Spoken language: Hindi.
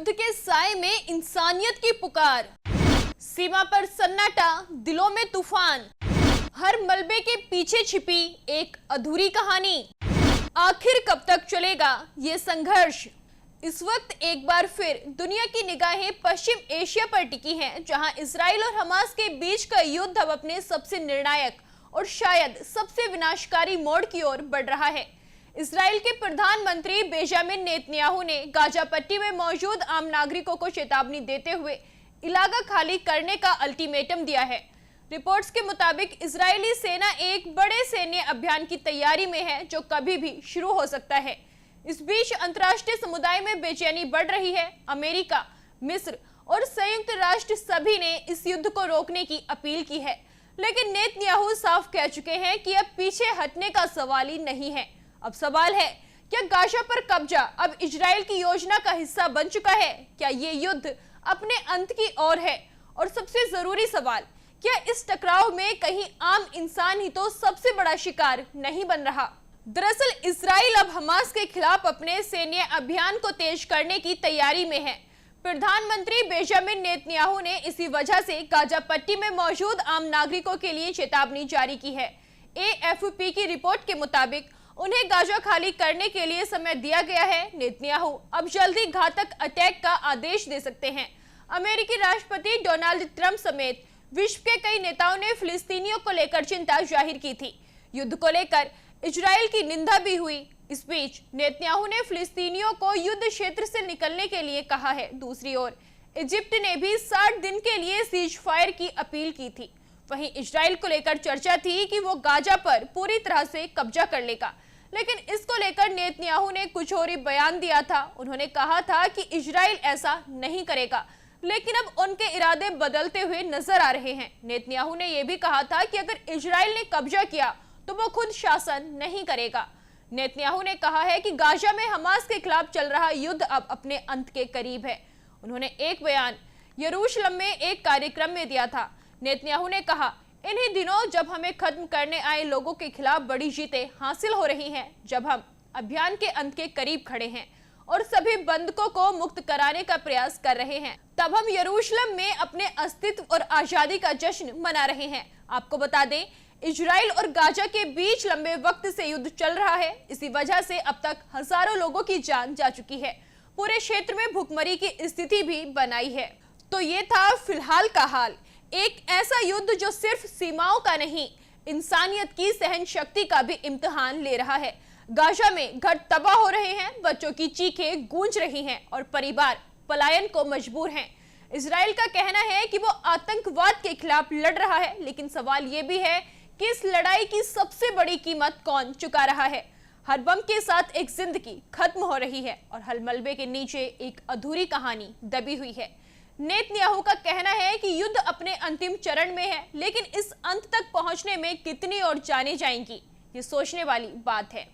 युद्ध के साए में इंसानियत की पुकार, सीमा पर सन्नाटा, दिलों में तूफान, हर मलबे के पीछे छिपी एक अधूरी कहानी। आखिर कब तक चलेगा ये संघर्ष? इस वक्त एक बार फिर दुनिया की निगाहें पश्चिम एशिया पर टिकी हैं, जहां इजराइल और हमास के बीच का युद्ध अब अपने सबसे निर्णायक और शायद सबसे विनाशकारी मोड़ की ओर बढ़ रहा है। इजराइल के प्रधानमंत्री बेंजामिन नेतन्याहू ने गाजा पट्टी में मौजूद आम नागरिकों को चेतावनी देते हुए इलाका खाली करने का अल्टीमेटम दिया है। रिपोर्ट्स के मुताबिक इजरायली सेना एक बड़े सैन्य अभियान की तैयारी में है, जो कभी भी शुरू हो सकता है। इस बीच अंतर्राष्ट्रीय समुदाय में बेचैनी बढ़ रही है। अमेरिका, मिस्र और संयुक्त राष्ट्र सभी ने इस युद्ध को रोकने की अपील की है, लेकिन नेतन्याहू साफ कह चुके हैं कि अब पीछे हटने का सवाल ही नहीं है। अब सवाल है, क्या गाजा पर कब्जा अब इजराइल की योजना का हिस्सा बन चुका है? क्या ये युद्ध अपने अंत की ओर है? और सबसे जरूरी सवाल, क्या इस टकराव में कहीं आम इंसान ही तो सबसे बड़ा शिकार नहीं बन रहा? दरअसल इजराइल अब हमास के खिलाफ अपने सैन्य अभियान को तेज करने की तैयारी में है। प्रधानमंत्री बेंजामिन नेतन्याहू ने इसी वजह से गाजा पट्टी में मौजूद आम नागरिकों के लिए चेतावनी जारी की है। AFP की रिपोर्ट के मुताबिक उन्हें गाजा खाली करने के लिए समय दिया गया है। नेतन्याहू अब जल्दी घातक अटैक का आदेश दे सकते हैं। अमेरिकी राष्ट्रपति डोनाल्ड ट्रंप समेत विश्व के कई नेताओं ने फिलिस्तीनियों को लेकर चिंता जाहिर की थी। युद्ध को लेकर इजराइल की निंदा भी हुई। इस बीच नेतन्याहू ने फिलिस्तीनियों को युद्ध क्षेत्र से निकलने के लिए कहा है। दूसरी ओर इजिप्ट ने भी 60 दिन के लिए सीज फायर की अपील की थी। वहीं इजराइल को लेकर चर्चा थी कि वो गाजा पर पूरी तरह से कब्जा कर लेगा, लेकिन इसको लेकर नेतन्याहू ने कुछ और ही बयान दिया था। उन्होंने कहा था कि इजराइल ऐसा नहीं करेगा, लेकिन अब उनके इरादे बदलते हुए नजर आ रहे हैं। नेतन्याहू ने यह भी कहा था कि अगर इजराइल ने कब्जा किया तो वो खुद शासन नहीं करेगा। नेतन्याहू ने कहा है कि गाजा में हमास के खिलाफ चल रहा युद्ध अब अपने अंत के करीब है। उन्होंने एक बयान यरूशलेम में एक कार्यक्रम में दिया था। नेतन्याहू ने कहा, इन्हीं दिनों जब हमें खत्म करने आए लोगों के खिलाफ बड़ी जीतें हासिल हो रही हैं, जब हम अभियान के अंत के करीब खड़े हैं और सभी बंधकों को मुक्त कराने का प्रयास कर रहे हैं, तब हम यरूशलेम में अपने अस्तित्व और आजादी का जश्न मना रहे हैं। आपको बता दें, इजराइल और गाजा के बीच लंबे वक्त से युद्ध चल रहा है। इसी वजह से अब तक हजारों लोगों की जान जा चुकी है। पूरे क्षेत्र में भुखमरी की स्थिति भी बनाई है। तो ये था फिलहाल का हाल। एक ऐसा युद्ध जो सिर्फ सीमाओं का नहीं, इंसानियत की सहन शक्ति का भी इम्तिहान ले रहा है। गाजा में घर तबाह हो रहे हैं, बच्चों की चीखें गूंज रही हैं और परिवार पलायन को मजबूर हैं। इजराइल का कहना है कि वो आतंकवाद के खिलाफ लड़ रहा है, लेकिन सवाल ये भी है कि इस लड़ाई की सबसे बड़ी कीमत कौन चुका रहा है? हर बम के साथ एक जिंदगी खत्म हो रही है और हर मलबे के नीचे एक अधूरी कहानी दबी हुई है। नेतन्याहू का कहना है कि युद्ध अपने अंतिम चरण में है, लेकिन इस अंत तक पहुंचने में कितनी और जानें जाएंगी, ये सोचने वाली बात है।